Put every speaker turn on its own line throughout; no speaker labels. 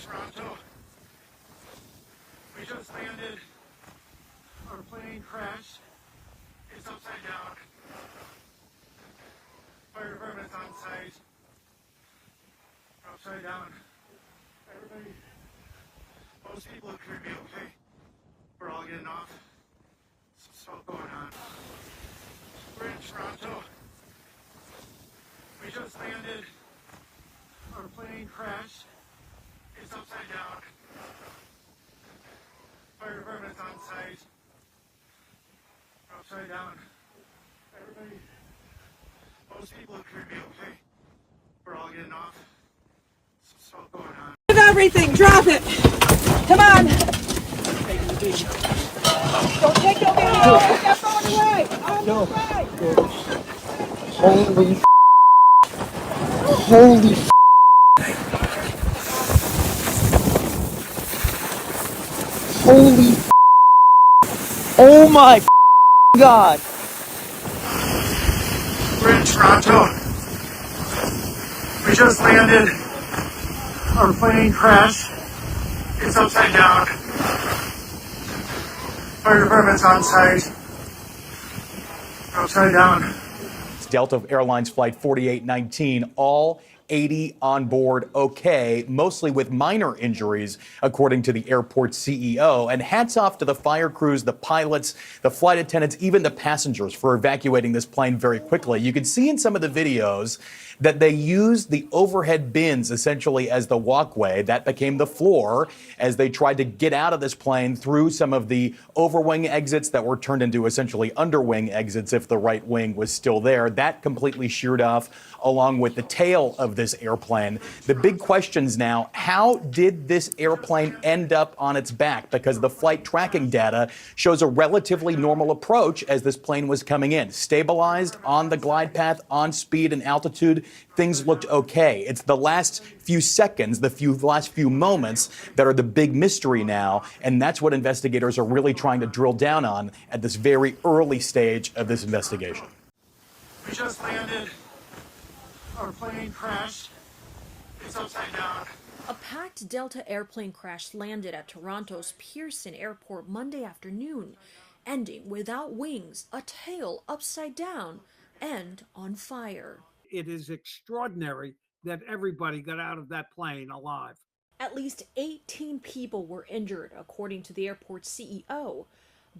Toronto. We just landed. Our plane crashed. It's upside down. Fire department's on site. We're upside down. Everybody, most people appear to be okay. We're all getting off. Some smoke going on. We're in Toronto. We just landed. Our plane crashed. It's upside down. Fire department's on site. We're upside down. Everybody, most people appear to be okay. We're all getting off. Some smoke going on.
Everything, drop it. Come on. Don't take your video. Step on the way. On the way.
Holy holy holy oh my god.
We're in Toronto. We just landed. Our plane crashed. It's upside down. Fire department's on site. We're upside down.
Delta Airlines Flight 4819, all 80 on board okay, mostly with minor injuries, according to the airport CEO. And hats off to the fire crews, the pilots, the flight attendants, even the passengers for evacuating this plane very quickly. You can see in some of the videos that they used the overhead bins essentially as the walkway. That became the floor as they tried to get out of this plane through some of the overwing exits that were turned into essentially underwing exits if the right wing was still there. That completely sheared off along with the tail of this airplane. The big questions now, how did this airplane end up on its back? Because the flight tracking data shows a relatively normal approach as this plane was coming in. Stabilized on the glide path, on speed and altitude, things looked okay. It's the last few seconds, last few moments that are the big mystery now, and that's what investigators are really trying to drill down on at this very early stage of this investigation.
We just landed. Our plane crashed. It's upside down.
A packed Delta airplane crash landed at Toronto's Pearson Airport Monday afternoon, ending without wings, a tail upside down, and on fire.
It is extraordinary that everybody got out of that plane alive.
At least 18 people were injured, according to the airport's CEO.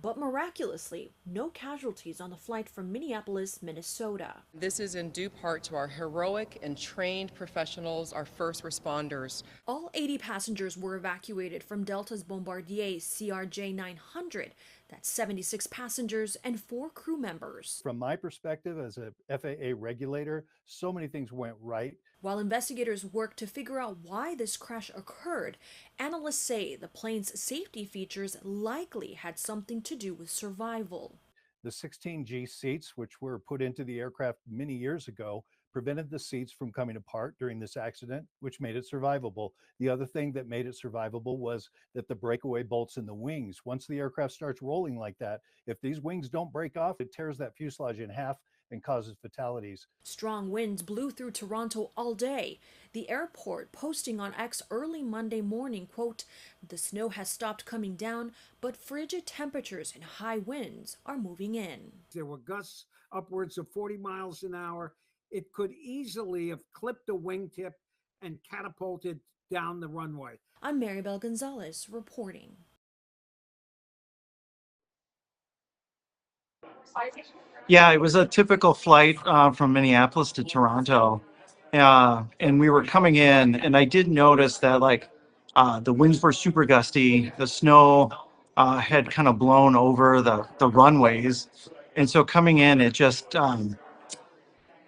But miraculously, no casualties on the flight from Minneapolis, Minnesota.
This is in due part to our heroic and trained professionals, our first responders.
All 80 passengers were evacuated from Delta's Bombardier CRJ-900. That's 76 passengers and 4 crew members.
From my perspective as a FAA regulator, so many things went right.
While investigators work to figure out why this crash occurred, analysts say the plane's safety features likely had something to do with survival.
The 16G seats, which were put into the aircraft many years ago, prevented the seats from coming apart during this accident, which made it survivable. The other thing that made it survivable was that the breakaway bolts in the wings. Once the aircraft starts rolling like that, if these wings don't break off, it tears that fuselage in half and causes fatalities.
Strong winds blew through Toronto all day. The airport posting on X early Monday morning, quote, "The snow has stopped coming down, but frigid temperatures and high winds are moving in."
There were gusts upwards of 40 miles an hour. It could easily have clipped a wingtip and catapulted down the runway.
I'm Maribel Gonzalez reporting.
Yeah, it was a typical flight from Minneapolis to Toronto. And we were coming in, and I did notice that the winds were super gusty. The snow had kind of blown over the runways. And so coming in, it just,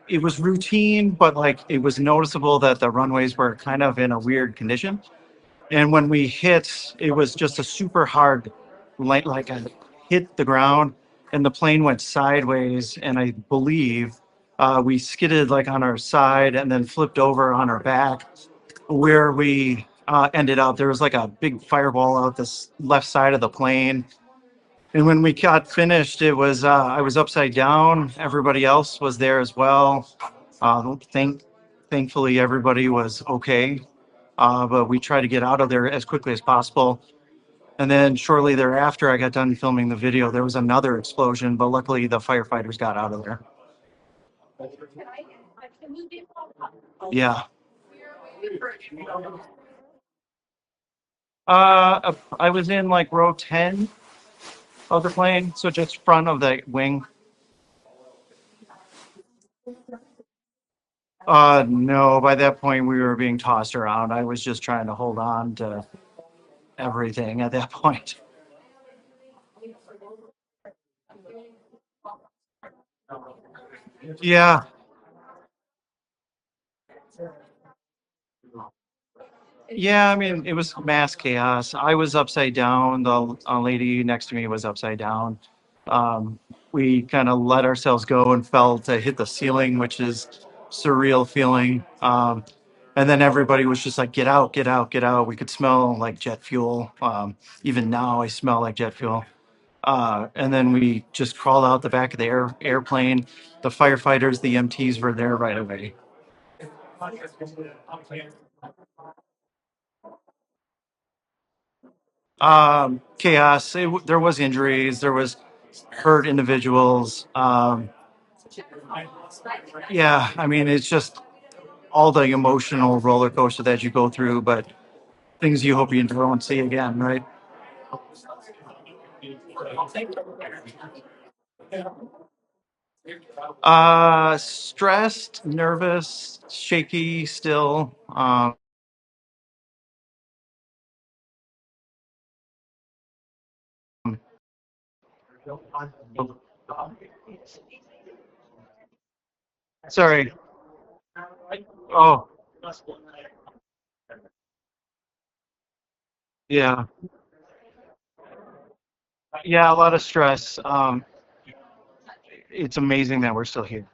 it was routine, but it was noticeable that the runways were kind of in a weird condition. And when we hit, it was just a super hard, I hit the ground. And the plane went sideways, and I believe we skidded on our side and then flipped over on our back. Where we ended up, there was a big fireball out this left side of the plane. And when we got finished, it was I was upside down. Everybody else was there as well. Thankfully, everybody was okay. but we tried to get out of there as quickly as possible. And then shortly thereafter, I got done filming the video. There was another explosion, but luckily the firefighters got out of there. Yeah. I was in like row 10 of the plane, so just front of the wing. No, by that point we were being tossed around. I was just trying to hold on to everything at that point. Yeah. Yeah, I mean, it was mass chaos. I was upside down. The lady next to me was upside down. We kind of let ourselves go and fell to hit the ceiling, which is surreal feeling. And then everybody was just like, get out, get out, get out. We could smell like jet fuel. Even now I smell like jet fuel. And then we just crawled out the back of the airplane. The firefighters, the EMTs were there right away. Chaos. There was injuries. There was hurt individuals. Yeah, I mean, it's just all the emotional roller coaster that you go through, but things you hope you don't see again, right? Stressed, nervous, shaky still. Sorry. Oh, yeah. Yeah, a lot of stress. It's amazing that we're still here.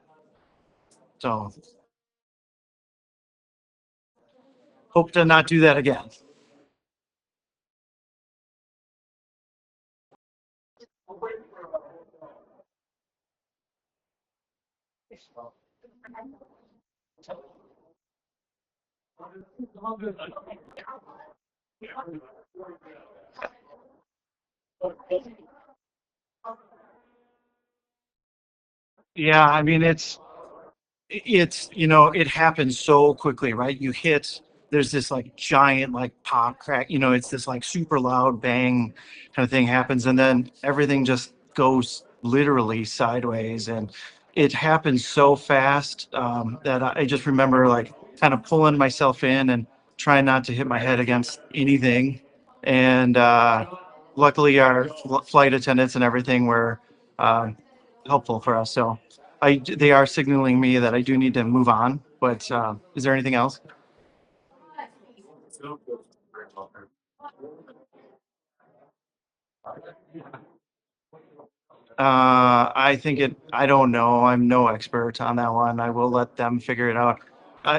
So hope to not do that again. Yeah, I mean, it happens so quickly, right? There's this like giant like pop crack, it's this like super loud bang kind of thing happens, and then everything just goes literally sideways, and it happens so fast that I just remember like kind of pulling myself in and trying not to hit my head against anything. And luckily our flight attendants and everything were um, helpful for us. So they are signaling me that I do need to move on, but is there anything else? I don't know. I'm no expert on that one. I will let them figure it out.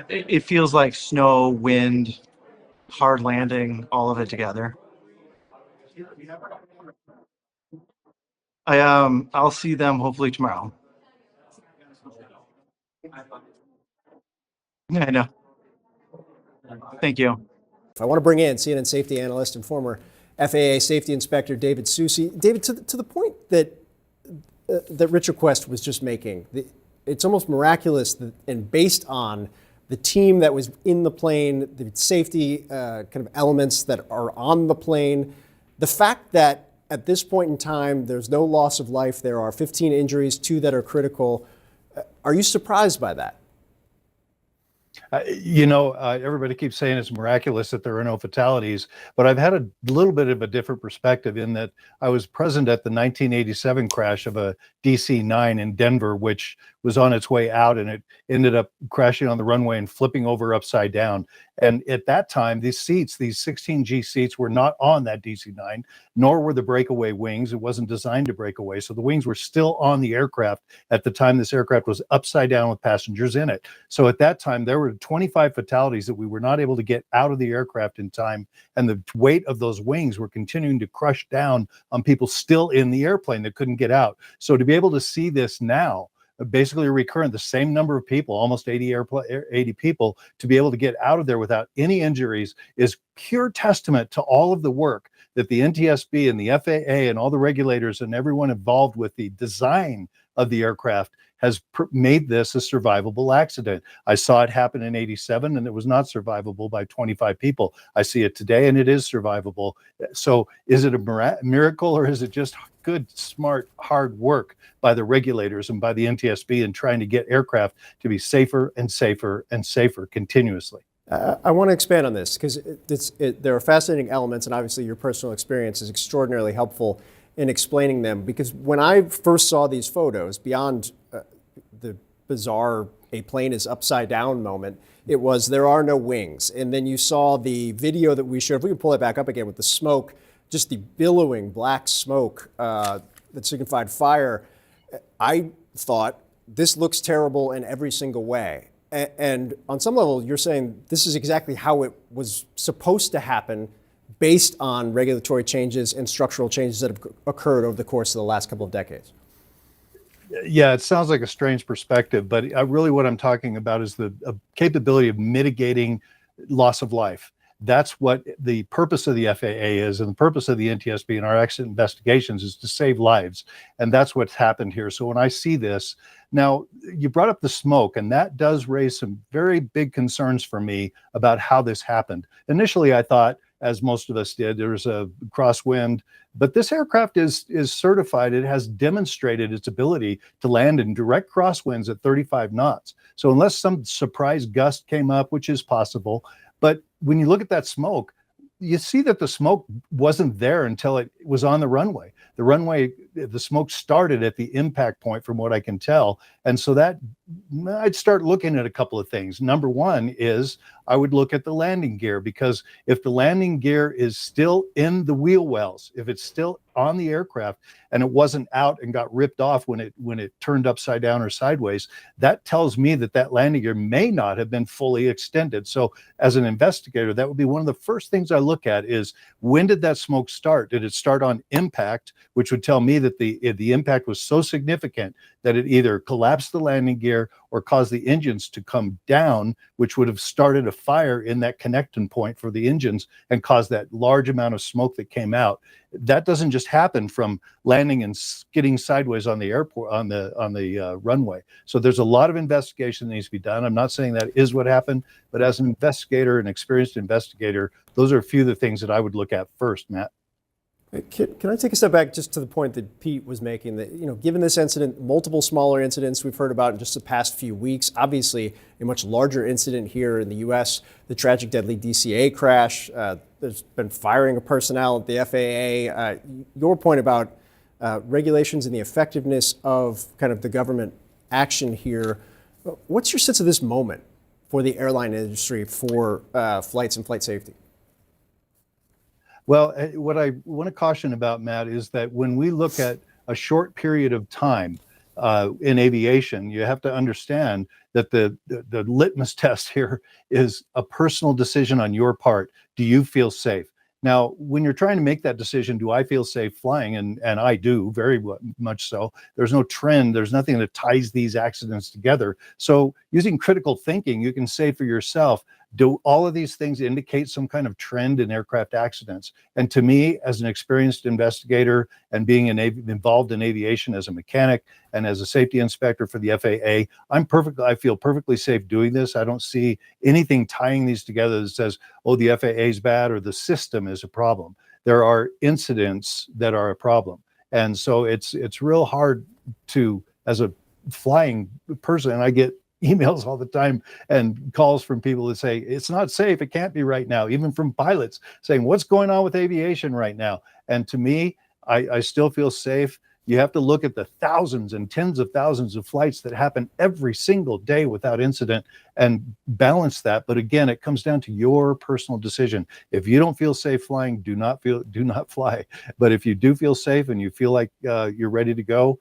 It feels like snow, wind, hard landing, all of it together. I'll see them hopefully tomorrow. Yeah, I know. Thank you.
I want to bring in CNN safety analyst and former FAA safety inspector David Susi. David, to the point that Richard Quest was just making, it's almost miraculous and based on the team that was in the plane, the safety kind of elements that are on the plane, the fact that at this point in time there's no loss of life, there are 15 injuries, 2 that are critical. Are you surprised by that?
Everybody keeps saying it's miraculous that there are no fatalities, but I've had a little bit of a different perspective in that I was present at the 1987 crash of a DC-9 in Denver, which was on its way out, and it ended up crashing on the runway and flipping over upside down. And at that time, these 16G seats were not on that DC-9, nor were the breakaway wings. It wasn't designed to break away. So the wings were still on the aircraft at the time this aircraft was upside down with passengers in it. So at that time, there were 25 fatalities that we were not able to get out of the aircraft in time. And the weight of those wings were continuing to crush down on people still in the airplane that couldn't get out. So to be able to see this now, basically recurrent, the same number of people, almost 80 people, to be able to get out of there without any injuries is pure testament to all of the work that the NTSB and the FAA and all the regulators and everyone involved with the design of the aircraft has made this a survivable accident. I saw it happen in 87 and it was not survivable by 25 people. I see it today and it is survivable. So is it a miracle, or is it just good, smart, hard work by the regulators and by the NTSB in trying to get aircraft to be safer and safer and safer continuously?
I want to expand on this because there are fascinating elements, and obviously your personal experience is extraordinarily helpful in explaining them. Because when I first saw these photos, beyond the bizarre "a plane is upside down" moment, it was there are no wings. And then you saw the video that we showed. If we can pull it back up again with the smoke, just the billowing black smoke that signified fire. I thought this looks terrible in every single way. And on some level, you're saying this is exactly how it was supposed to happen based on regulatory changes and structural changes that have occurred over the course of the last couple of decades.
Yeah, it sounds like a strange perspective, but really what I'm talking about is the capability of mitigating loss of life. That's what the purpose of the FAA is, and the purpose of the NTSB and our accident investigations is to save lives. And that's what's happened here. So when I see this, now you brought up the smoke, and that does raise some very big concerns for me about how this happened. Initially, I thought, as most of us did, there was a crosswind, but this aircraft is certified. It has demonstrated its ability to land in direct crosswinds at 35 knots. So unless some surprise gust came up, which is possible, but when you look at that smoke, you see that the smoke wasn't there until it was on the runway. The runway, the smoke started at the impact point from what I can tell. And so that I'd start looking at a couple of things. Number one is I would look at the landing gear, because if the landing gear is still in the wheel wells, if it's still on the aircraft and it wasn't out and got ripped off when it turned upside down or sideways, that tells me that that landing gear may not have been fully extended. So as an investigator, that would be one of the first things I look at is, when did that smoke start? Did it start on impact, which would tell me that the impact was so significant that it either collapsed the landing gear or caused the engines to come down, which would have started a fire in that connecting point for the engines and caused that large amount of smoke that came out. That doesn't just happen from landing and skidding sideways on the airport, on the runway. So there's a lot of investigation that needs to be done. I'm not saying that is what happened, but as an investigator, an experienced investigator, those are a few of the things that I would look at first, Matt.
Can I take a step back just to the point that Pete was making, that, given this incident, multiple smaller incidents we've heard about in just the past few weeks, obviously a much larger incident here in the U.S., the tragic deadly DCA crash, there's been firing of personnel at the FAA. Your point about regulations and the effectiveness of kind of the government action here, what's your sense of this moment for the airline industry, for flights and flight safety?
Well, what I want to caution about, Matt, is that when we look at a short period of time in aviation, you have to understand that the litmus test here is a personal decision on your part. Do you feel safe? Now, when you're trying to make that decision, do I feel safe flying? And I do, very much so. There's no trend. There's nothing that ties these accidents together. So using critical thinking, you can say for yourself, do all of these things indicate some kind of trend in aircraft accidents? And to me, as an experienced investigator and being involved in aviation as a mechanic and as a safety inspector for the FAA, I feel perfectly safe doing this. I don't see anything tying these together that says, oh, the FAA is bad or the system is a problem. There are incidents that are a problem. And so it's real hard to, as a flying person, and I get emails all the time and calls from people that say it's not safe, it can't be right now, even from pilots saying what's going on with aviation right now. And to me, I still feel safe. You have to look at the thousands and tens of thousands of flights that happen every single day without incident and balance that. But again, it comes down to your personal decision. If you don't feel safe flying, do not fly. But if you do feel safe and you feel like you're ready to go,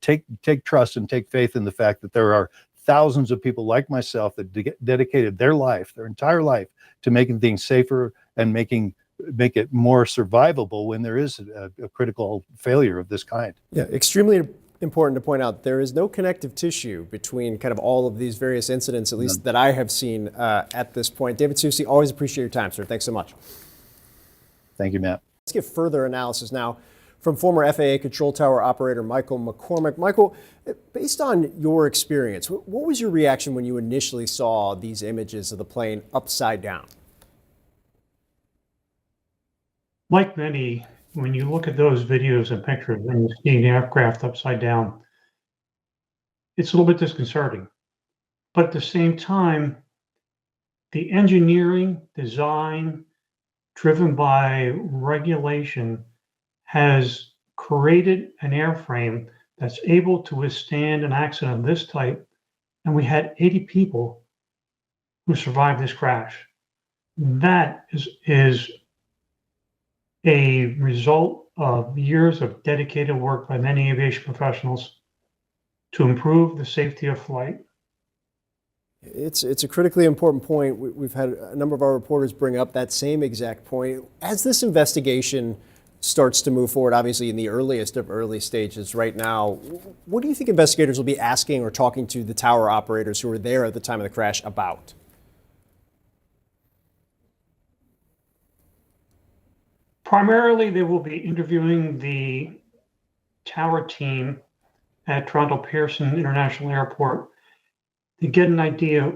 take trust and take faith in the fact that there are thousands of people like myself that dedicated their life, their entire life, to making things safer and make it more survivable when there is a critical failure of this kind.
Yeah, extremely important to point out there is no connective tissue between kind of all of these various incidents, at least that I have seen at this point. David Susi, always appreciate your time, sir. Thanks so much.
Thank you, Matt.
Let's get further analysis now from former FAA control tower operator Michael McCormick. Michael, based on your experience, what was your reaction when you initially saw these images of the plane upside down?
Like many, when you look at those videos and pictures and you see the aircraft upside down, it's a little bit disconcerting. But at the same time, the engineering, design, driven by regulation, has created an airframe that's able to withstand an accident of this type. And we had 80 people who survived this crash. That is a result of years of dedicated work by many aviation professionals to improve the safety of flight.
It's a critically important point. We've had a number of our reporters bring up that same exact point. As this investigation starts to move forward, obviously in the earliest of early stages right now, what do you think investigators will be asking or talking to the tower operators who were there at the time of the crash about?
Primarily, they will be interviewing the tower team at Toronto Pearson International Airport to get an idea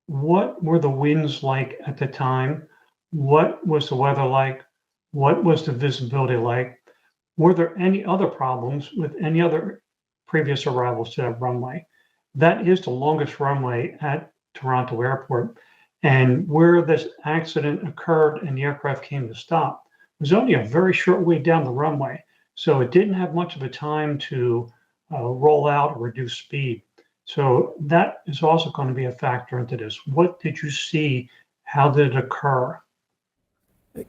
what were the winds like at the time, what was the weather like, what was the visibility like, were there any other problems with any other previous arrivals to that runway. That is the longest runway at Toronto Airport. And where this accident occurred and the aircraft came to stop was only a very short way down the runway. So it didn't have much of a time to roll out or reduce speed. So that is also going to be a factor into this. What did you see? How did it occur?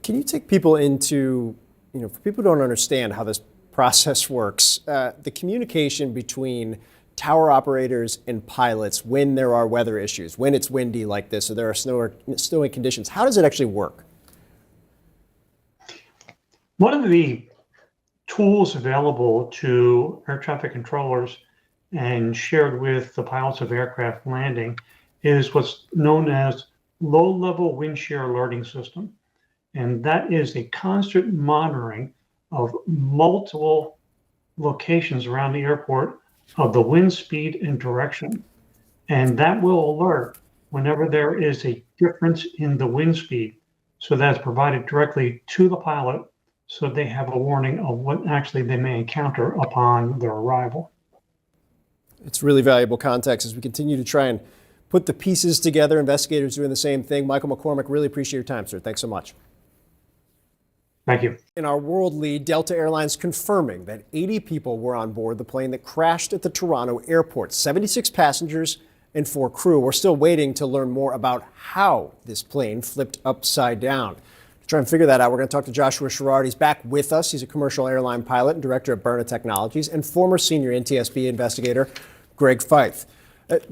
Can you take people into, for people who don't understand how this process works, the communication between tower operators and pilots when there are weather issues, when it's windy like this, or there are snowy conditions, how does it actually work?
One of the tools available to air traffic controllers and shared with the pilots of aircraft landing is what's known as low-level wind shear alerting system. And that is a constant monitoring of multiple locations around the airport of the wind speed and direction. And that will alert whenever there is a difference in the wind speed. So that's provided directly to the pilot so they have a warning of what actually they may encounter upon their arrival.
It's really valuable context as we continue to try and put the pieces together. Investigators doing the same thing. Michael McCormick, really appreciate your time, sir. Thanks so much.
Thank you.
In our world lead, Delta Airlines confirming that 80 people were on board the plane that crashed at the Toronto airport. 76 passengers and 4 crew. We're still waiting to learn more about how this plane flipped upside down. To try and figure that out, we're going to talk to Joshua Sherrard. He's back with us. He's a commercial airline pilot and director at Berna Technologies, and former senior NTSB investigator Greg Fife.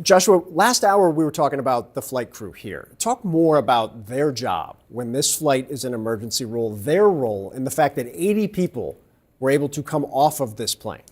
Joshua, last hour we were talking about the flight crew here. Talk more about their job when this flight is an emergency role, their role in the fact that 80 people were able to come off of this plane.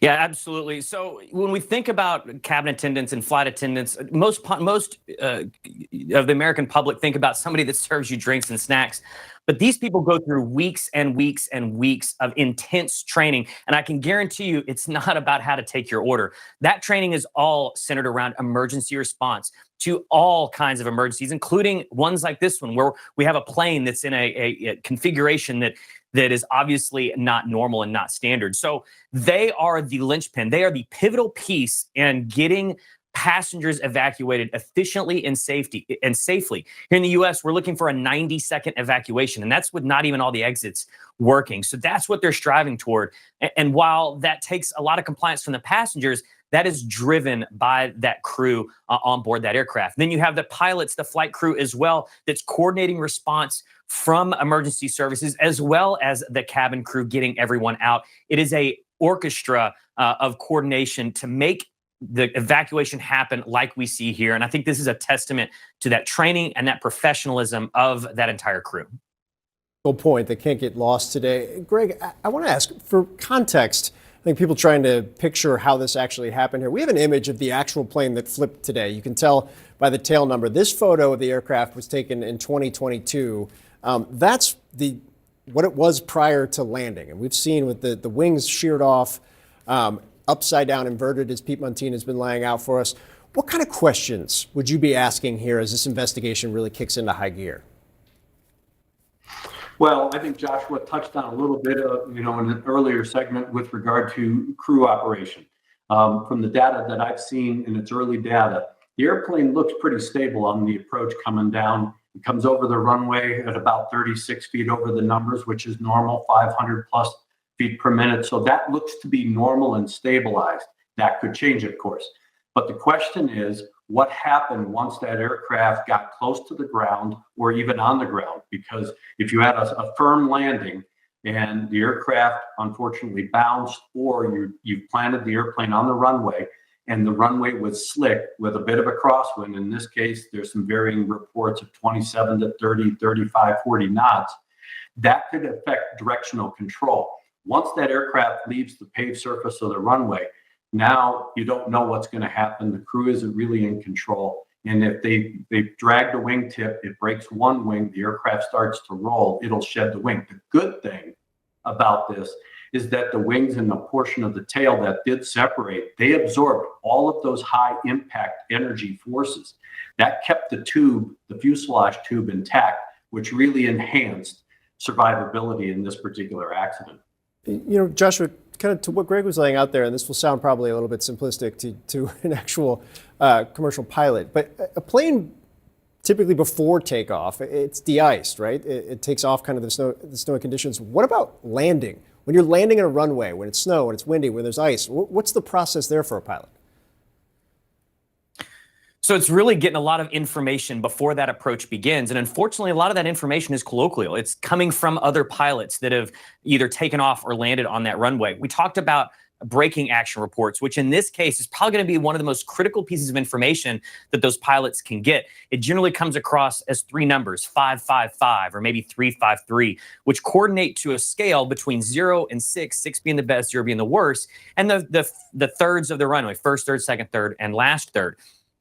Yeah, absolutely. So when we think about cabin attendants and flight attendants, most of the American public think about somebody that serves you drinks and snacks. But these people go through weeks and weeks and weeks of intense training. And I can guarantee you it's not about how to take your order. That training is all centered around emergency response to all kinds of emergencies, including ones like this one, where we have a plane that's in a configuration that is obviously not normal and not standard. So they are the linchpin. They are the pivotal piece in getting passengers evacuated efficiently and safely. Here in the US, we're looking for a 90-second evacuation, and that's with not even all the exits working. So that's what they're striving toward. And while that takes a lot of compliance from the passengers, that is driven by that crew on board that aircraft. Then you have the pilots, the flight crew as well, that's coordinating response from emergency services, as well as the cabin crew getting everyone out. It is a orchestra of coordination to make the evacuation happen like we see here. And I think this is a testament to that training and that professionalism of that entire crew.
point that can't get lost today. Greg, I want to ask for context. I think people trying to picture how this actually happened here. We have an image of the actual plane that flipped today. You can tell by the tail number. This photo of the aircraft was taken in 2022. That's what it was prior to landing. And we've seen with the wings sheared off, upside down inverted, as Pete Montine has been laying out for us. What kind of questions would you be asking here as this investigation really kicks into high gear?
Well, I think Joshua touched on a little bit of, in an earlier segment with regard to crew operation. From the data that I've seen in its early data, the airplane looks pretty stable on the approach coming down. It comes over the runway at about 36 feet over the numbers, which is normal, 500 plus feet per minute. So that looks to be normal and stabilized. That could change, of course. But the question is, what happened once that aircraft got close to the ground or even on the ground? Because if you had a firm landing and the aircraft unfortunately bounced, or you planted the airplane on the runway and the runway was slick with a bit of a crosswind, in this case, there's some varying reports of 27 to 30, 35, 40 knots, that could affect directional control. Once that aircraft leaves the paved surface of the runway, now you don't know what's going to happen. The crew isn't really in control. And if they drag the wingtip, it breaks one wing, the aircraft starts to roll, it'll shed the wing. The good thing about this is that the wings and the portion of the tail that did separate, they absorbed all of those high impact energy forces. That kept the tube, the fuselage tube, intact, which really enhanced survivability in this particular accident.
Joshua, kind of to what Greg was laying out there, and this will sound probably a little bit simplistic to an actual commercial pilot, but a plane typically before takeoff, it's de-iced, right? It takes off kind of the snowy conditions. What about landing? When you're landing in a runway, when it's snow, when it's windy, when there's ice, what's the process there for a pilot?
So it's really getting a lot of information before that approach begins. And unfortunately, a lot of that information is colloquial. It's coming from other pilots that have either taken off or landed on that runway. We talked about braking action reports, which in this case is probably going to be one of the most critical pieces of information that those pilots can get. It generally comes across as three numbers, 555 or maybe 353, which coordinate to a scale between 0 and 6, 6 being the best, 0 being the worst, and the thirds of the runway, first third, second third, and last third.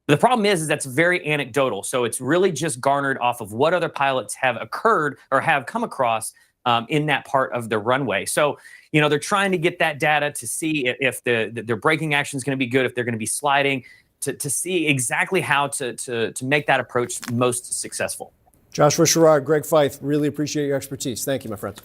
The problem is that's very anecdotal. So it's really just garnered off of what other pilots have occurred or have come across in that part of the runway. So, they're trying to get that data to see if their braking action is going to be good, if they're going to be sliding, to see exactly how to make that approach most successful.
Joshua Sherrard, Greg Feith, really appreciate your expertise. Thank you, my friends.